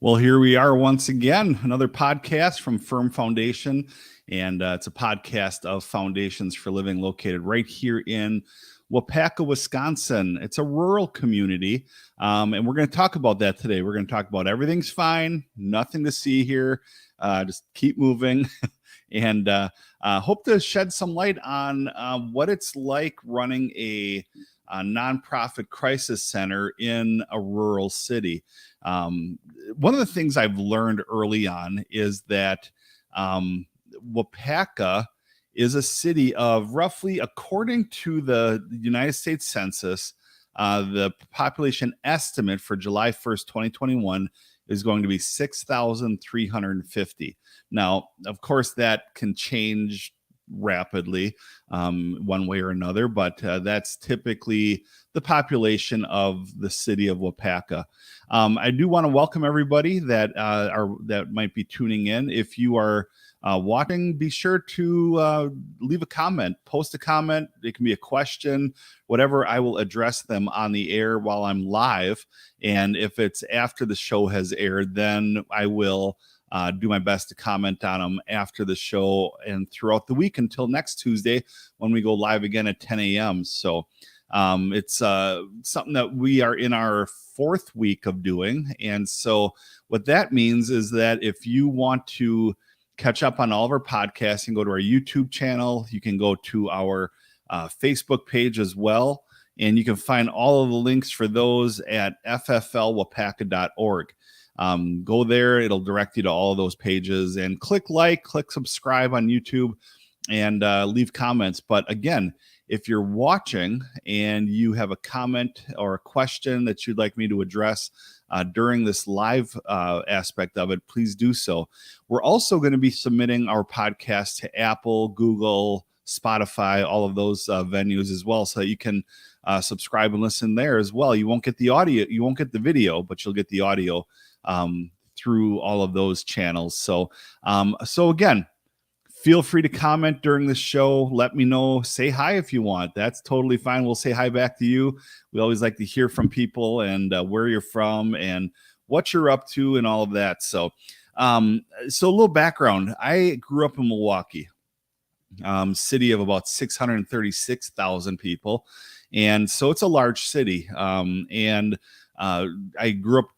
Well, here we are once again, another podcast from Firm Foundation. And it's a podcast of Foundations for Living located right here in Waupaca, Wisconsin. It's a rural community. And we're going to talk about that today. We're going to talk about everything's fine, nothing to see here. Just keep moving. And hope to shed some light on what it's like running a nonprofit crisis center in a rural city. One of the things I've learned early on is that Waupaca is a city of roughly, according to the United States Census, the population estimate for July 1st, 2021 is going to be 6,350. Now, of course, that can change rapidly one way or another, but that's typically the population of the city of Waupaca. I do want to welcome everybody that might be tuning in. If you are watching, be sure to leave a comment, post a comment. It can be a question, whatever. I will address them on the air while I'm live. And if it's after the show has aired, then I will do my best to comment on them after the show and throughout the week until next Tuesday when we go live again at 10 a.m. So it's something that we are in our fourth week of doing. And so what that means is that if you want to catch up on all of our podcasts, you can go to our YouTube channel. You can go to our Facebook page as well. And you can find all of the links for those at fflwaupaca.org. Go there. It'll direct you to all of those pages and click like, click subscribe on YouTube and leave comments. But again, if you're watching and you have a comment or a question that you'd like me to address during this live aspect of it, please do so. We're also going to be submitting our podcast to Apple, Google, Spotify, all of those venues as well, so that you can subscribe and listen there as well. You won't get the audio, you won't get the video, but you'll get the audio through all of those channels. So again, feel free to comment during the show. Let me know. Say hi if you want. That's totally fine. We'll say hi back to you. We always like to hear from people and where you're from and what you're up to and all of that. So a little background. I grew up in Milwaukee, city of about 636,000 people. And so it's a large city. I grew up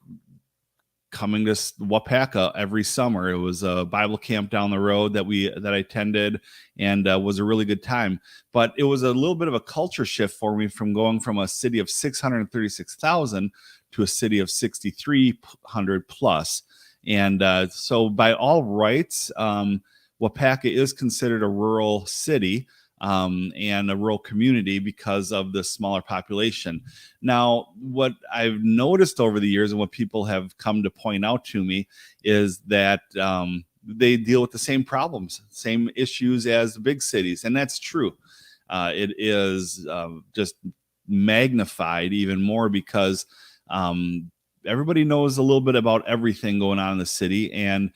coming to Waupaca every summer. It was a Bible camp down the road that I attended, and was a really good time. But it was a little bit of a culture shift for me from going from a city of 636,000 to a city of 6,300 plus. And so by all rights, Waupaca is considered a rural city and a rural community because of the smaller population. Now, what I've noticed over the years and what people have come to point out to me is that they deal with the same problems, same issues as the big cities. And that's true. It is just magnified even more because everybody knows a little bit about everything going on in the city. And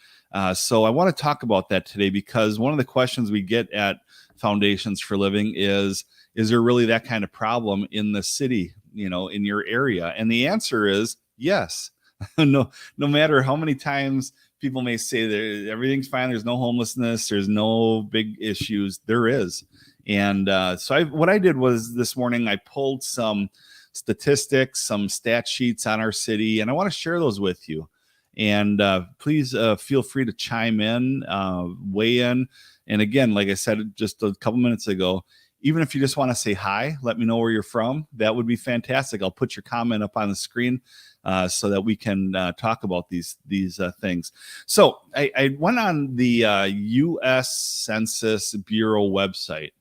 so I want to talk about that today, because one of the questions we get at Foundations for Living is there really that kind of problem in the city, in your area? And the answer is yes. No matter how many times people may say that everything's fine, there's no homelessness, there's no big issues, there is. And so what I did was this morning, I pulled some statistics, some stat sheets on our city, and I want to share those with you. And please feel free to chime in, weigh in. And again, like I said just a couple minutes ago, even if you just want to say hi, let me know where you're from. That would be fantastic. I'll put your comment up on the screen so that we can talk about these things. So I went on the U.S. Census Bureau website,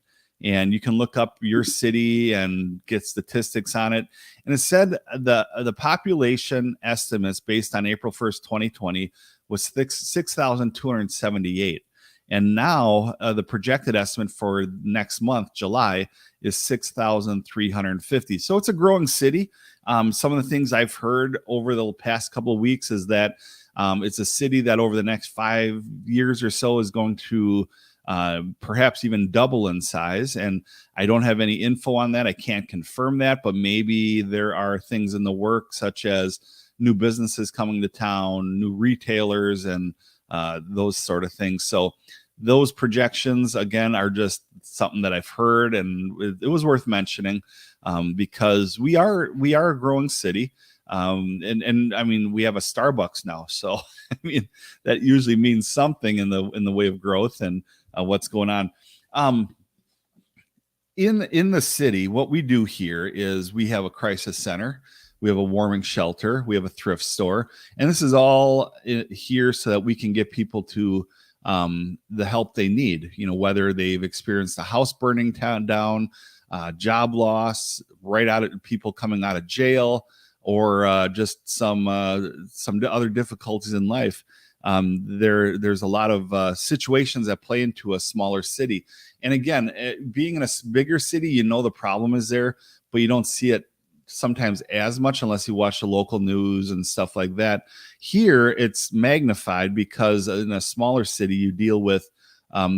and you can look up your city and get statistics on it. And it said the population estimates based on April 1st, 2020 was 6,278. And now the projected estimate for next month, July, is 6,350. So it's a growing city. Some of the things I've heard over the past couple of weeks is that it's a city that over the next 5 years or so is going to perhaps even double in size. And I don't have any info on that. I can't confirm that, but maybe there are things in the work, such as new businesses coming to town, new retailers, and those sort of things. So those projections, again, are just something that I've heard, and it was worth mentioning because we are a growing city. And I mean, we have a Starbucks now, so I mean that usually means something in the way of growth and what's going on. In the city, what we do here is we have a crisis center, we have a warming shelter, we have a thrift store, and this is all here so that we can get people to the help they need. You know, whether they've experienced a house burning down, job loss, right out of people coming out of jail, or just some other difficulties in life. There's a lot of situations that play into a smaller city. And again, being in a bigger city, you know the problem is there, but you don't see it sometimes as much unless you watch the local news and stuff like that. Here, it's magnified because in a smaller city, you deal with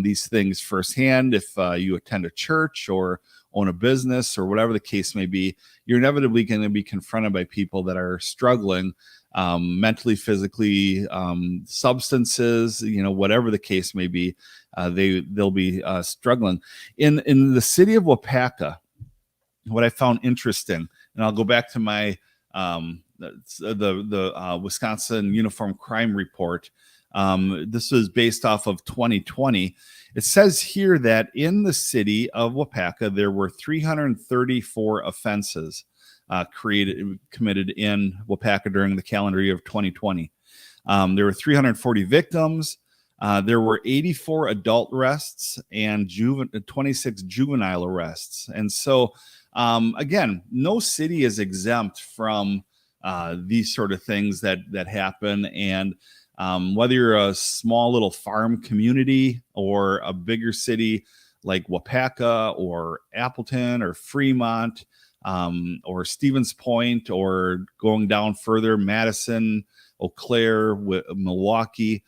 these things firsthand. If you attend a church or own a business or whatever the case may be, you're inevitably going to be confronted by people that are struggling mentally, physically, substances, you know, whatever the case may be, they'll be struggling. In the city of Waupaca, what I found interesting, and I'll go back to my the Wisconsin Uniform Crime Report. This was based off of 2020. It says here that in the city of Waupaca, there were 334 offenses committed in Waupaca during the calendar year of 2020. There were 340 victims. There were 84 adult arrests and 26 juvenile arrests. And so, again, no city is exempt from these sort of things that happen. And whether you're a small little farm community or a bigger city like Waupaca or Appleton or Fremont, or Stevens Point, or going down further, Madison, Eau Claire, Milwaukee,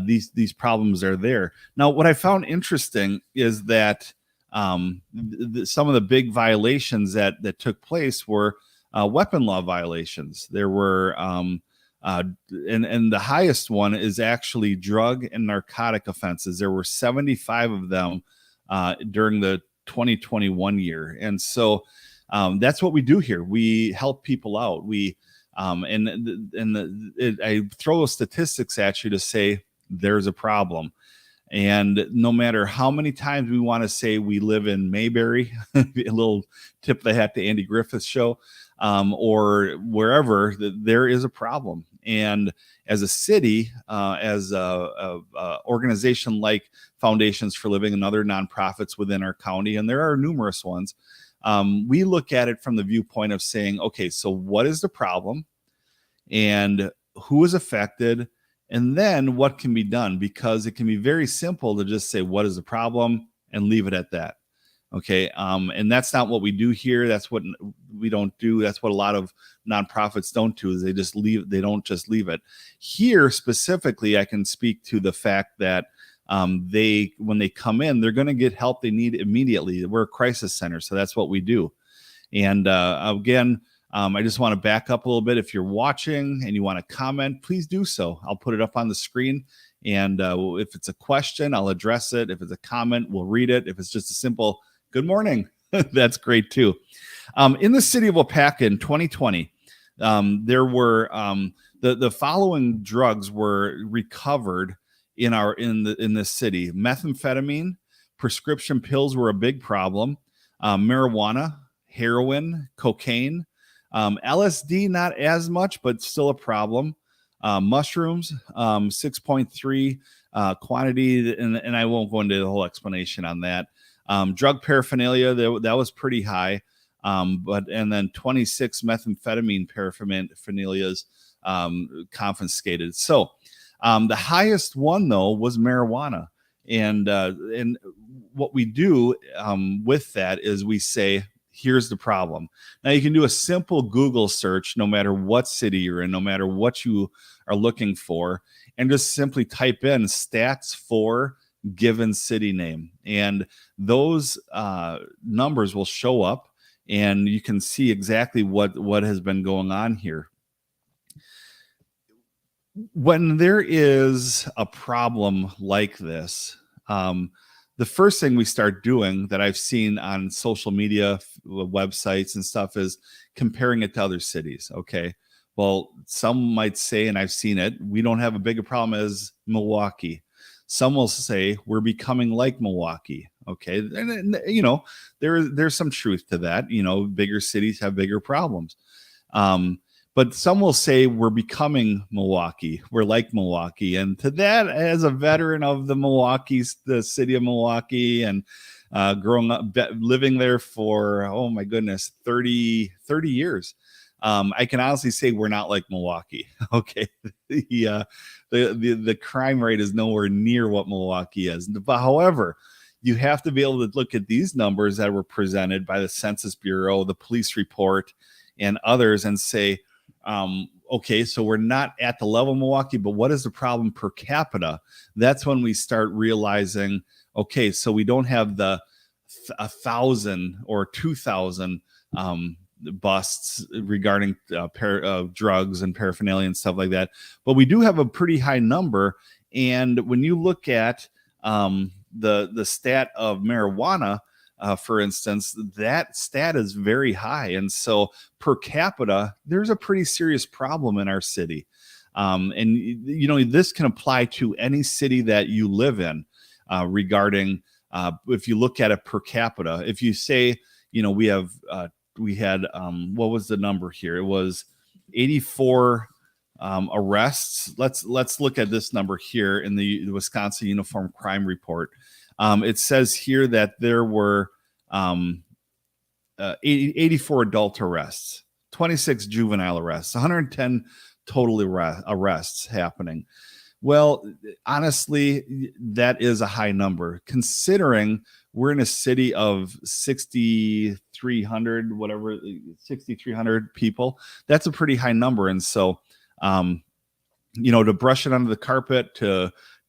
these problems are there. Now, what I found interesting is that some of the big violations that took place were weapon law violations. There were, and the highest one is actually drug and narcotic offenses. There were 75 of them during the 2021 year. And so that's what we do here. We help people out. I throw those statistics at you to say there's a problem. And no matter how many times we want to say we live in Mayberry, a little tip of the hat to Andy Griffith's show, or wherever, there is a problem. And as a city, as a organization like Foundations for Living and other nonprofits within our county, and there are numerous ones, we look at it from the viewpoint of saying, okay, so what is the problem and who is affected? And then what can be done? Because it can be very simple to just say, what is the problem, and leave it at that. Okay. And that's not what we do here. That's what we don't do. That's what a lot of nonprofits don't do, is they don't just leave it. Here specifically, I can speak to the fact that when they come in, they're going to get help they need immediately. We're a crisis center, so that's what we do. And again, I just want to back up a little bit. If you're watching and you want to comment, please do so. I'll put it up on the screen. And if it's a question, I'll address it. If it's a comment, we'll read it. If it's just a simple good morning, that's great too. In the city of Waupaca in 2020, there were the following drugs were recovered in this city. Methamphetamine, prescription pills were a big problem. Marijuana, heroin, cocaine, LSD, not as much, but still a problem. Mushrooms, 6.3 quantity, and I won't go into the whole explanation on that. Drug paraphernalia, that was pretty high, and then 26 methamphetamine paraphernalias confiscated. So the highest one, though, was marijuana. And what we do with that is we say, here's the problem. Now, you can do a simple Google search, no matter what city you're in, no matter what you are looking for, and just simply type in stats for given city name. And those numbers will show up, and you can see exactly what has been going on here. When there is a problem like this, the first thing we start doing that I've seen on social media, websites and stuff, is comparing it to other cities. Okay. Well, some might say, and I've seen it, we don't have a bigger problem as Milwaukee. Some will say we're becoming like Milwaukee. Okay. And there's some truth to that. Bigger cities have bigger problems. Um, but some will say we're becoming Milwaukee. We're like Milwaukee. And to that, as a veteran of the city of Milwaukee, and growing up, living there for, oh my goodness, 30 years, I can honestly say we're not like Milwaukee. Okay. The crime rate is nowhere near what Milwaukee is. But however, you have to be able to look at these numbers that were presented by the Census Bureau, the police report, and others, and say, okay, so we're not at the level of Milwaukee, but what is the problem per capita? That's when we start realizing, okay, so we don't have the 1,000 or 2,000 busts regarding drugs and paraphernalia and stuff like that, but we do have a pretty high number. And when you look at the stat of marijuana, for instance, that stat is very high. And so per capita, there's a pretty serious problem in our city. And this can apply to any city that you live in, regarding, if you look at it per capita. If you say, we had, what was the number here? It was 84 arrests. Let's look at this number here in the Wisconsin Uniform Crime Report. It says here that there were 84 adult arrests, 26 juvenile arrests, 110 total arrests happening. Well, honestly, that is a high number considering we're in a city of 6,300 people. That's a pretty high number. And so, to brush it under the carpet,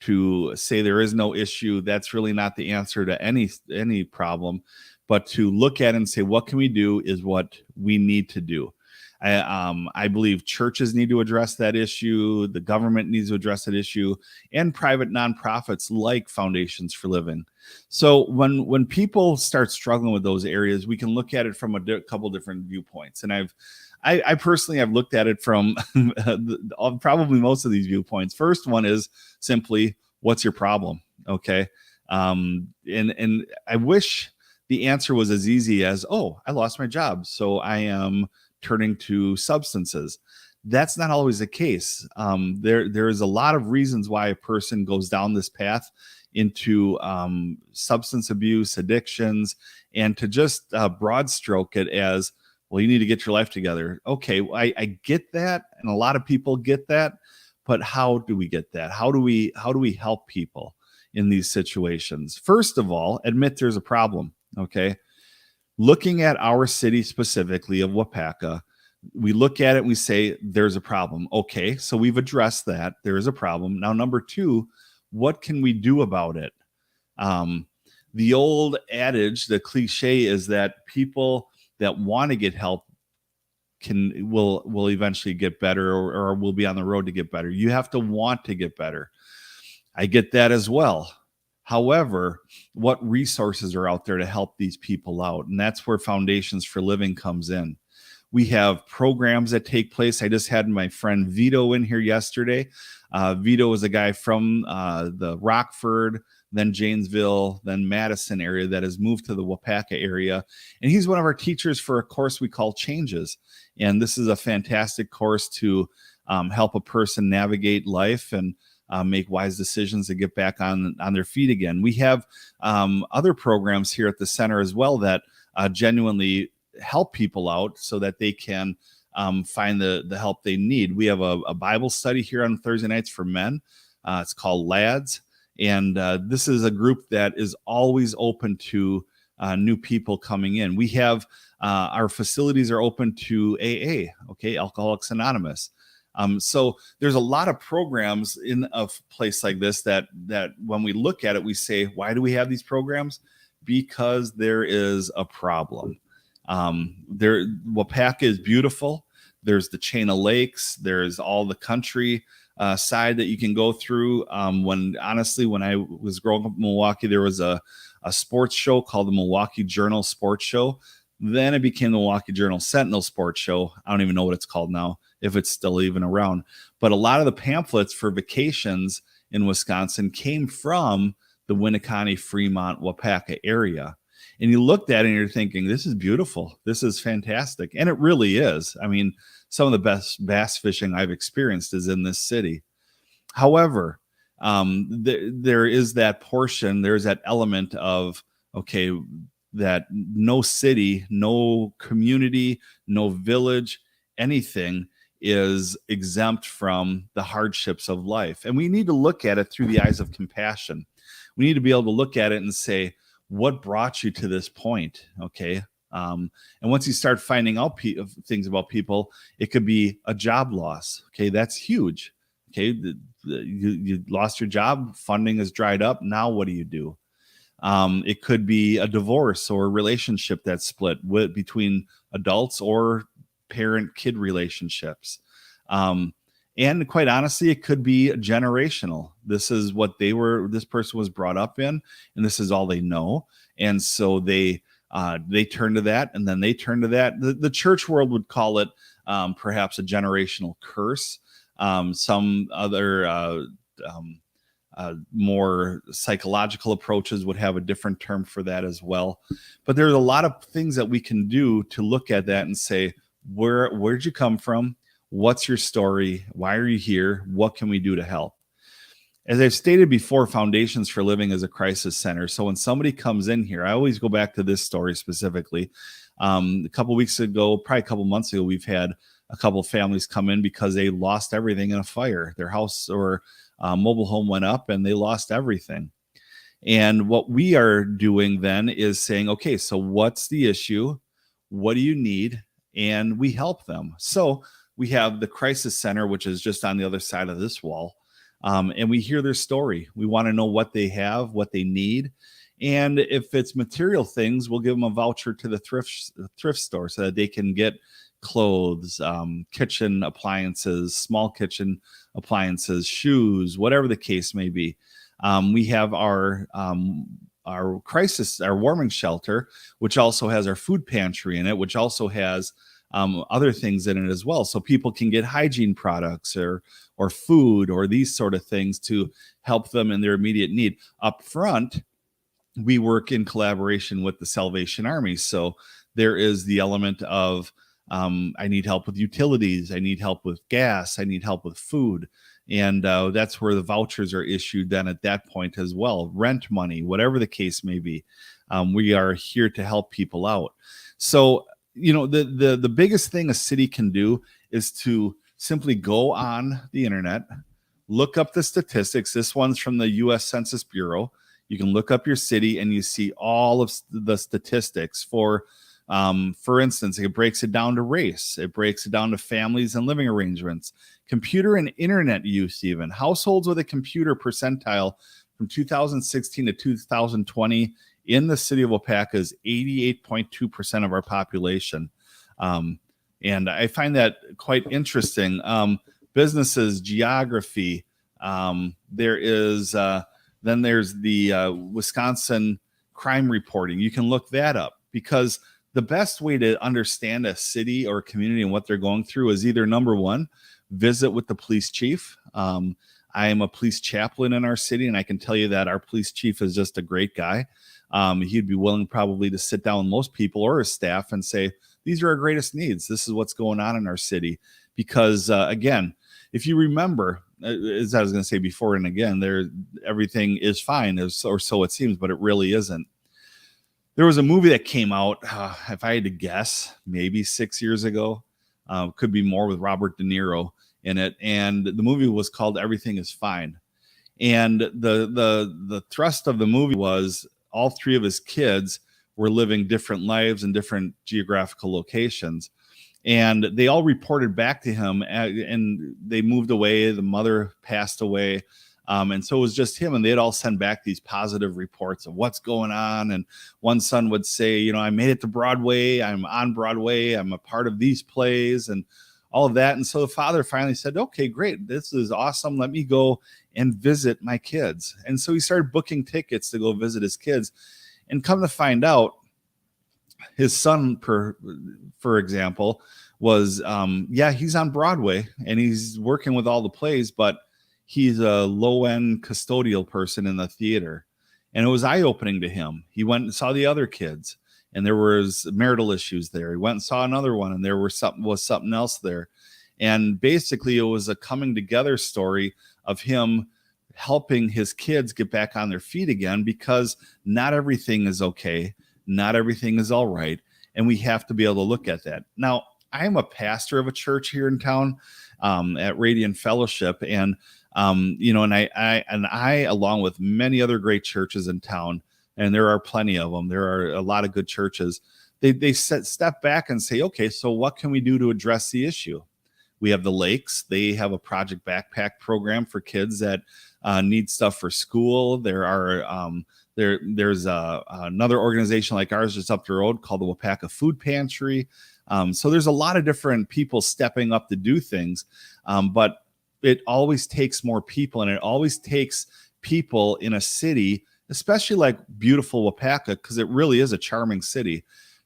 to say there is no issue, that's really not the answer to any problem. But to look at it and say, what can we do, is what we need to do. I believe churches need to address that issue. The government needs to address that issue, and private nonprofits like Foundations for Living. So when people start struggling with those areas, we can look at it from a couple different viewpoints. And I personally have looked at it from probably most of these viewpoints. First one is simply, what's your problem? Okay. And I wish the answer was as easy as, oh, I lost my job, so I am turning to substances. That's not always the case. There is a lot of reasons why a person goes down this path into substance abuse, addictions, and to just broad stroke it as, well, you need to get your life together. Okay, I get that, and a lot of people get that, but how do we get that? How do we help people in these situations? First of all, admit there's a problem. Okay, looking at our city specifically of Waupaca, we look at it and we say there's a problem. Okay, so we've addressed that. There is a problem. Now, number two, what can we do about it? The old adage, the cliche, is that people that want to get help will eventually get better, or will be on the road to get better. You have to want to get better. I get that as well. However, what resources are out there to help these people out? And that's where Foundations for Living comes in. We have programs that take place. I just had my friend Vito in here yesterday. Vito is a guy from the Rockford, then Janesville, then Madison area that has moved to the Waupaca area. And he's one of our teachers for a course we call Changes. And this is a fantastic course to help a person navigate life and make wise decisions to get back on their feet again. We have other programs here at the center as well that genuinely help people out so that they can find the help they need. We have a Bible study here on Thursday nights for men. It's called Lads. And this is a group that is always open to new people coming in. We have our facilities are open to AA, okay, Alcoholics Anonymous. So there's a lot of programs in a place like this that when we look at it, we say, why do we have these programs? Because there is a problem. Waupaca is beautiful. There's the chain of lakes. There's all the country side that you can go through. When I was growing up in Milwaukee, there was a sports show called the Milwaukee Journal Sports Show. Then it became the Milwaukee Journal Sentinel Sports Show. I don't even know what it's called now, if it's still even around. But a lot of the pamphlets for vacations in Wisconsin came from the Winneconne, Fremont, Waupaca area. And you looked at it and you're thinking, this is beautiful. This is fantastic. And it really is. I mean, some of the best bass fishing I've experienced is in this city. However, there is that portion, there's that element of, okay, that no city, no community, no village, anything is exempt from the hardships of life. And we need to look at it through the eyes of compassion. We need to be able to look at it and say, what brought you to this point? Okay. And once you start finding out things about people, it could be a job loss. Okay. That's huge. Okay. You lost your job, funding is dried up. Now what do you do? It could be a divorce or a relationship that's split between adults or parent-kid relationships. And quite honestly, it could be generational. This is what this person was brought up in, and this is all they know. And so they turn to that, and then they turn to that. The church world would call it perhaps a generational curse. Some other more psychological approaches would have a different term for that as well. But there's a lot of things that we can do to look at that and say, where'd you come from? What's your story? Why are you here? What can we do to help? As I've stated before, Foundations for Living is a crisis center. So when somebody comes in here, I always go back to this story specifically. A couple weeks ago, probably a couple months ago, we've had a couple of families come in because they lost everything in a fire. Their house or mobile home went up and they lost everything. And what we are doing then is saying, okay, so what's the issue? What do you need? And we help them. So we have the crisis center, which is just on the other side of this wall. And we hear their story. We want to know what they have, what they need. And if it's material things, we'll give them a voucher to the thrift store so that they can get clothes, kitchen appliances, small kitchen appliances, shoes, whatever the case may be. We have our warming shelter, which also has our food pantry in it, which also has other things in it as well. So people can get hygiene products or food or these sort of things to help them in their immediate need. Up front, we work in collaboration with the Salvation Army. So there is the element of, I need help with utilities. I need help with gas. I need help with food. And that's where the vouchers are issued then at that point as well. Rent money, whatever the case may be. We are here to help people out. So, the biggest thing a city can do is to simply go on the internet, look up the statistics. This one's from the U.S. Census Bureau. You can look up your city and you see all of the statistics for instance, it breaks it down to race. It breaks it down to families and living arrangements, computer and internet use, even households with a computer percentile from 2016 to 2020 in the city of Waupaca is 88.2% of our population. And I find that quite interesting. Businesses, geography, there's the Wisconsin crime reporting. You can look that up because the best way to understand a city or a community and what they're going through is either number one, visit with the police chief. I am a police chaplain in our city, and I can tell you that our police chief is just a great guy. He'd be willing probably to sit down with most people or his staff and say, these are our greatest needs. This is what's going on in our city. Because again, if you remember, as I was going to say before and again, everything is fine, or so it seems, but it really isn't. There was a movie that came out, if I had to guess, maybe 6 years ago, could be more, with Robert De Niro in it. And the movie was called Everything is Fine. And the thrust of the movie was all three of his kids were living different lives in different geographical locations. And they all reported back to him, and they moved away. The mother passed away. And so it was just him, and they'd all send back these positive reports of what's going on. And one son would say, I made it to Broadway. I'm on Broadway. I'm a part of these plays. And all of that. And so the father finally said, okay, great, this is awesome, let me go and visit my kids. And so he started booking tickets to go visit his kids, and come to find out, his son, for example, was he's on Broadway and he's working with all the plays, but he's a low-end custodial person in the theater. And it was eye-opening to him. He went and saw the other kids, and there was marital issues there. He went and saw another one, and there was something else there. And basically it was a coming together story of him helping his kids get back on their feet again, because not everything is okay. Not everything is all right. And we have to be able to look at that. Now, I am a pastor of a church here in town, at Radiant Fellowship. And, and I, along with many other great churches in town, and there are plenty of them, there are a lot of good churches, they step back and say, okay, so what can we do to address the issue? We have the Lakes. They have a Project Backpack program for kids that need stuff for school. There are there's another organization like ours just up the road called the Wapaka Food Pantry. So there's a lot of different people stepping up to do things, but it always takes more people, and it always takes people in a city, especially like beautiful Wapaka, because it really is a charming city,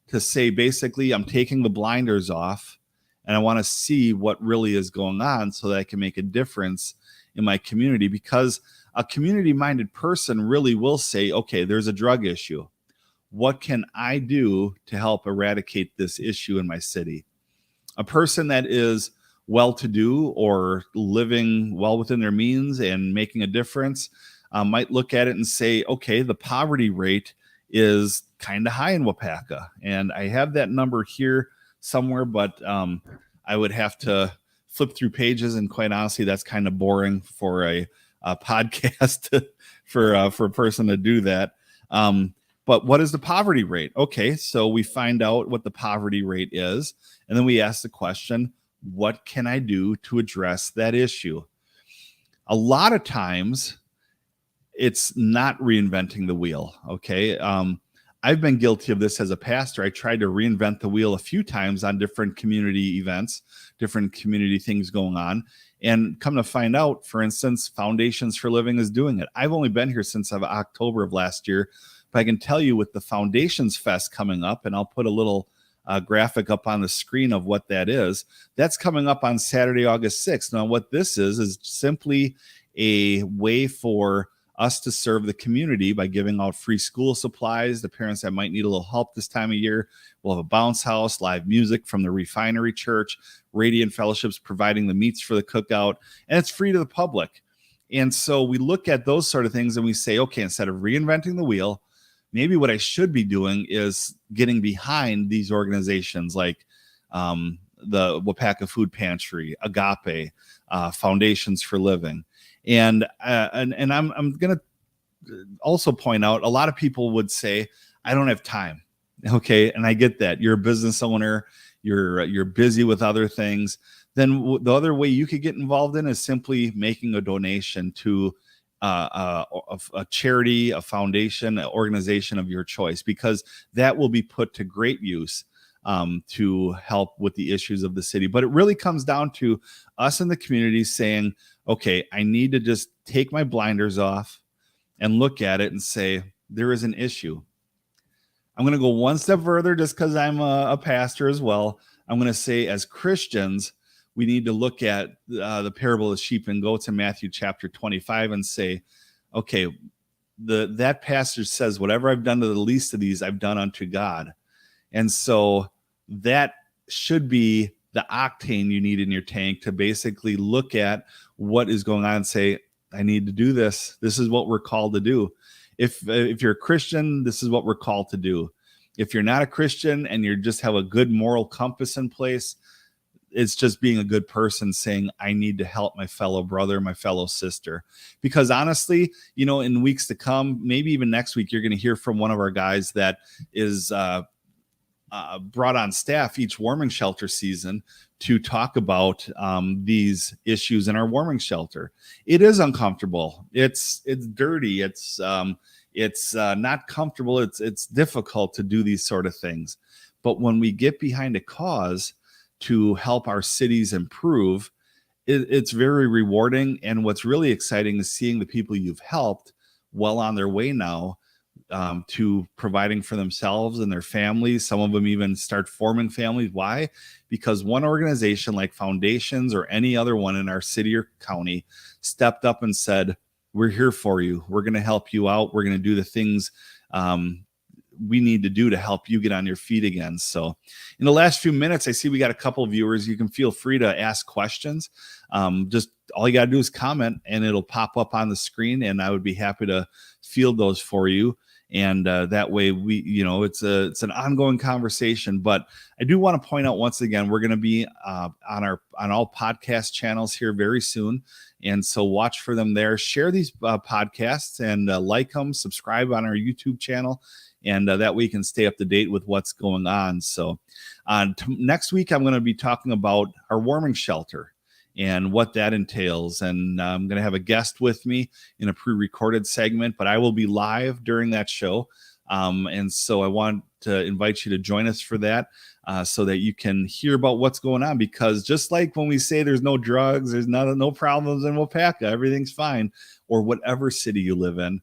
to say, basically, I'm taking the blinders off and I want to see what really is going on so that I can make a difference in my community. Because a community-minded person really will say, okay, there's a drug issue. What can I do to help eradicate this issue in my city? A person that is well-to-do or living well within their means and making a difference might look at it and say, okay, the poverty rate is kind of high in Wapaka. And I have that number here somewhere, but I would have to flip through pages, and quite honestly, that's kind of boring for a podcast for a person to do that. But what is the poverty rate? Okay, so we find out what the poverty rate is, and then we ask the question, what can I do to address that issue? A lot of times, it's not reinventing the wheel, okay? I've been guilty of this as a pastor. I tried to reinvent the wheel a few times on different community events, different community things going on. And come to find out, for instance, Foundations for Living is doing it. I've only been here since October of last year, but I can tell you, with the Foundations Fest coming up, and I'll put a little graphic up on the screen of what that is. That's coming up on Saturday, August 6th. Now, what this is simply a way for us to serve the community by giving out free school supplies to parents that might need a little help this time of year. We'll have a bounce house, live music from the Refinery Church, Radiant Fellowships providing the meats for the cookout, and it's free to the public. And so we look at those sort of things and we say, okay, instead of reinventing the wheel, maybe what I should be doing is getting behind these organizations like the Wapaka Food Pantry, Agape, Foundations for Living. And I'm going to also point out, a lot of people would say, I don't have time. Okay. And I get that. You're a business owner. You're busy with other things. Then the other way you could get involved in is simply making a donation to a charity, a foundation, an organization of your choice, because that will be put to great use to help with the issues of the city. But it really comes down to us in the community saying, okay, I need to just take my blinders off and look at it and say, there is an issue. I'm going to go one step further, just because I'm a pastor as well. I'm going to say, as Christians, we need to look at the parable of sheep and goats in Matthew chapter 25 and say, okay, that passage says, whatever I've done to the least of these, I've done unto God. And so that should be the octane you need in your tank to basically look at what is going on and say, I need to do this. This is what we're called to do. If you're a Christian, this is what we're called to do. If you're not a Christian and you just have a good moral compass in place, it's just being a good person saying, I need to help my fellow brother, my fellow sister. Because honestly, in weeks to come, maybe even next week, you're going to hear from one of our guys that is brought on staff each warming shelter season to talk about these issues in our warming shelter. It is uncomfortable. It's dirty. It's not comfortable. It's difficult to do these sort of things. But when we get behind a cause to help our cities improve, it's very rewarding. And what's really exciting is seeing the people you've helped well on their way now to providing for themselves and their families. Some of them even start forming families. Why? Because one organization like Foundations or any other one in our city or county stepped up and said, we're here for you. We're going to help you out. We're going to do the things we need to do to help you get on your feet again. So in the last few minutes, I see we got a couple of viewers. You can feel free to ask questions. Just all you got to do is comment and it'll pop up on the screen, and I would be happy to field those for you. And that way it's an ongoing conversation. But I do want to point out once again, we're going to be on all podcast channels here very soon. And so watch for them there. Share these podcasts and like them, subscribe on our YouTube channel. And that way you can stay up to date with what's going on. So next week, I'm going to be talking about our warming shelter and what that entails. And I'm going to have a guest with me in a pre-recorded segment, but I will be live during that show. And so I want to invite you to join us for that so that you can hear about what's going on. Because just like when we say there's no drugs, there's no problems in Waupaca, everything's fine, or whatever city you live in.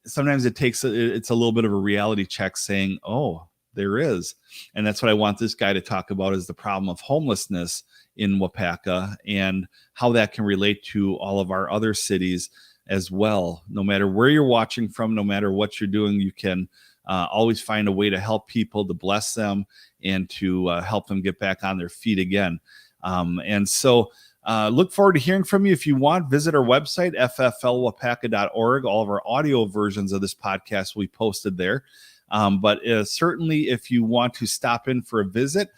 Sometimes it's a little bit of a reality check saying, oh, there is. And that's what I want this guy to talk about, is the problem of homelessness in Waupaca and how that can relate to all of our other cities as well. No matter where you're watching from, no matter what you're doing, you can always find a way to help people, to bless them, and to help them get back on their feet again. And so look forward to hearing from you. If you want, visit our website, fflwaupaca.org. All of our audio versions of this podcast will be posted there. But certainly, if you want to stop in for a visit,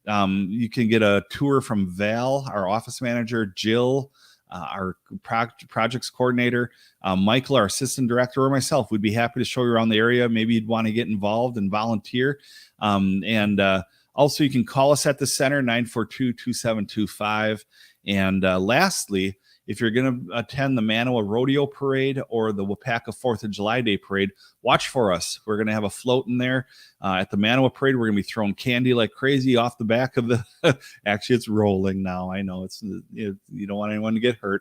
you can get a tour from Val, our office manager, Jill, our projects coordinator, Michael, our assistant director, or myself. We'd be happy to show you around the area. Maybe you'd want to get involved and volunteer. Also, you can call us at the center, 942-2725. And lastly, if you're going to attend the Manawa Rodeo Parade or the Waupaca 4th of July Day Parade, watch for us. We're going to have a float in there. At the Manawa Parade, we're going to be throwing candy like crazy off the back of the... Actually, it's rolling now. I know you don't want anyone to get hurt.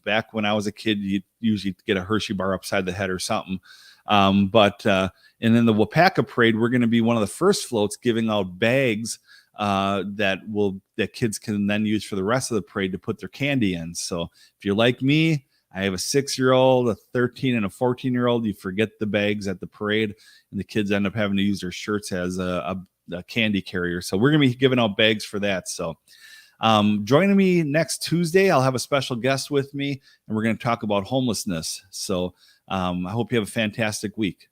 Back when I was a kid, you'd usually get a Hershey bar upside the head or something. And in the Waupaca Parade, we're going to be one of the first floats giving out bags that kids can then use for the rest of the parade to put their candy in. So if you're like me, I have a 6-year-old, a 13, and a 14-year-old. You forget the bags at the parade, and the kids end up having to use their shirts as a candy carrier. So we're going to be giving out bags for that. So joining me next Tuesday, I'll have a special guest with me, and we're going to talk about homelessness. So I hope you have a fantastic week.